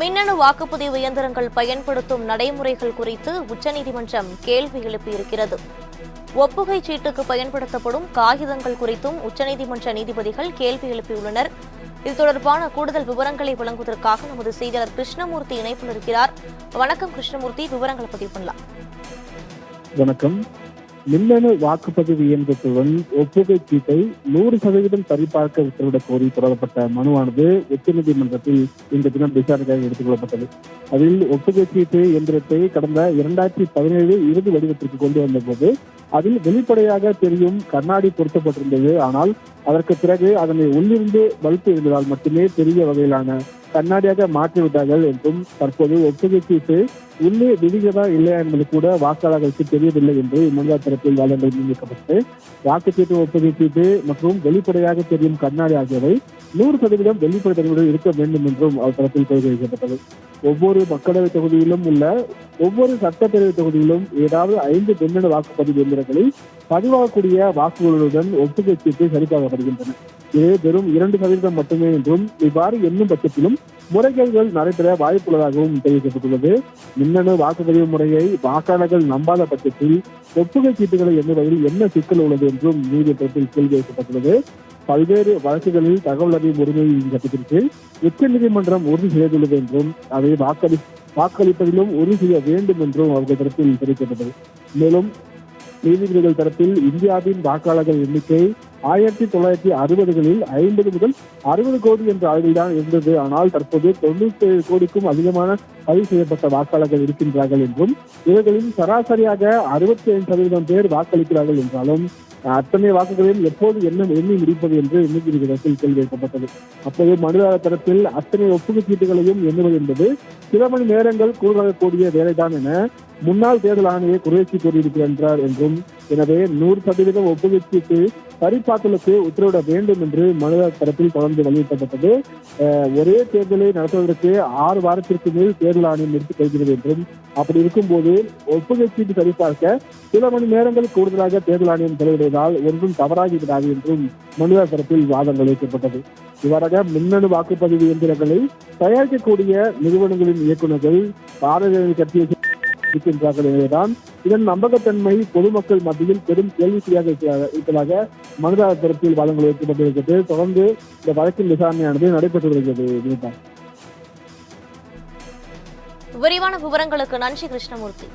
மின்னணு வாக்குப்பதிவு இயந்திரங்கள் பயன்படுத்தும் நடைமுறைகள் குறித்து உச்சநீதிமன்றம் கேள்வி எழுப்பியிருக்கிறது. ஒப்புகை சீட்டுக்கு பயன்படுத்தப்படும் காகிதங்கள் குறித்தும் உச்சநீதிமன்ற நீதிபதிகள் கேள்வி எழுப்பியுள்ளனர். இது தொடர்பான கூடுதல் விவரங்களை வழங்குவதற்காக நமது செய்தியாளர் கிருஷ்ணமூர்த்தி இணைப்பில் இருக்கிறார். வணக்கம் கிருஷ்ணமூர்த்தி, விவரங்களை பதிவு பண்ணலாம். வணக்கம். மின்னணு வாக்குப்பதிவு இயந்திரத்துடன் ஒப்புகை சீட்டை 100% சரிபார்க்க உத்தரவிடக் கோரி தொடரப்பட்ட மனுவானது உச்சநீதிமன்றத்தில் இந்த தினம் விசாரணைக்காக எடுத்துக் கொள்ளப்பட்டது. அதில் ஒப்புகை சீட்டு இயந்திரத்தை கடந்த 2017 இறுதி வடிவத்திற்கு கொண்டு வந்த போது அதில் வெளிப்படையாக தெரியும் கண்ணாடி பொருத்தப்பட்டிருந்தது. ஆனால் அதற்கு பிறகு அதனை உள்ளிருந்து பல்ப் இருந்ததால் மட்டுமே பெரிய வகையிலான கண்ணாடியாக மாற்றிவிட்டார்கள் என்றும், தற்போது ஒப்புகை சீட்டு உள்ளே விதிகதா இல்லையா என்பது கூட வாக்காளர்களுக்கு தெரியவில்லை என்று மனுதாரர் தரப்பில் வாதங்கள் முன்வைக்கப்பட்டு வாக்குச்சீட்டு, ஒப்புகை சீட்டு மற்றும் வெளிப்படையாக தெரியும் கண்ணாடி ஆகியவை 100% வெளிப்படைத்தன்மையுடன் இருக்க வேண்டும் என்றும் அவர் தரப்பில் கோரிக்கை வைக்கப்பட்டது. ஒவ்வொரு மக்களவைத் தொகுதியிலும் உள்ள ஒவ்வொரு சட்டப்பேரவை தொகுதியிலும் ஏதாவது 5 மின்னணு வாக்குப்பதிவு இயந்திரங்களில் பதிவாகக்கூடிய வாக்குகளுடன் ஒப்புகை சீட்டு சரிபார்க்கப்படுகின்றன. இது வெறும் 2% மட்டுமே என்றும், இவ்வாறு எண்ணும் பட்சத்திலும் முறைகேடுகள் நடைபெற வாய்ப்புள்ளதாகவும் தெரிவிக்கப்பட்டுள்ளது. மின்னணு வாக்குப்பதிவு முறையை வாக்காளர்கள் நம்பாத பட்சத்தில் ஒப்புகை சீட்டுகளை எண்ணுவதில் என்ன சிக்கல் உள்ளது என்றும் நீதிமன்றத்தில் கேள்வி வைக்கப்பட்டுள்ளது. பல்வேறு வழக்குகளில் தகவல் அறியும் உரிமை சட்டத்திற்கு உச்சநீதிமன்றம் உறுதி செய்துள்ளது என்றும், அதை வாக்களிப்பதிலும் உறுதி செய்ய வேண்டும் என்றும் அவர்கள் தரப்பில் தெரிவிக்கப்பட்டது. மேலும் நீதிபதிகள் தரப்பில் இந்தியாவின் வாக்காளர்கள் எண்ணிக்கை 1960களில் 50 முதல் 60 கோடி என்ற அளவில்தான் இருந்தது. ஆனால் தற்போது 97 கோடிக்கும் அதிகமான பதிவு செய்யப்பட்ட வாக்காளர்கள் இருக்கின்றார்கள் என்றும், இவர்களில் சராசரியாக 65% பேர் வாக்களிக்கிறார்கள் என்றாலும் அத்தனை வாக்குகளையும் எப்போது எண்ணி முடிப்பது என்று நீதிமன்றத்தில் கேள்வி வைக்கப்பட்டது. அப்போது மனுதாரர் தரப்பில் அத்தனை ஒப்புகை சீட்டுகளையும் எண்ணுவது என்பது சில மணி நேரங்கள் கூறக்கூடிய வேலைதான் என முன்னாள் தேர்தல் ஆணையை குறைச்சி கூறியிருக்கிறார் என்றும், எனவே 100% ஒப்புகை சீட்டு சரிபார்த்தலுக்கு உத்தரவிட வேண்டும் என்று மனுதாரர் தரப்பில் தொடர்ந்து வலியுறுத்தப்பட்டது. ஒரே தேர்தலை நடத்துவதற்கு 6 வாரத்திற்கு மேல் தேர்தல் ஆணையம் எடுத்துக் கொள்கிறது என்றும், அப்படி இருக்கும்போது ஒப்புகை சீட்டு சரிபார்க்க சில மணி நேரங்கள் கூடுதலாக தேர்தல் ஆணையம் செலவிடுவதால் ஒன்றும் தவறாகிவிடாது என்றும் மனுதாரர் தரப்பில் வாதங்கள் வைக்கப்பட்டது. இவ்வாறாக மின்னணு வாக்குப்பதிவு இயந்திரங்களை தயாரிக்கக்கூடிய நிறுவனங்களின் இயக்குநர்கள் பாரதிய கட்சியை இருக்கின்றார்கள். எனவேதான் இதன் நம்பகத்தன்மை பொதுமக்கள் மத்தியில் பெரும் கேள்விக்குறியாக இருப்பதாக மனுதாரர் தரப்பில் வாதங்கள் வைக்கப்பட்டிருக்கிறது. தொடர்ந்து இந்த வழக்கின் விசாரணையானது நடைபெற்று வருகிறது. விரிவான விவரங்களுக்கு நன்றி கிருஷ்ணமூர்த்தி.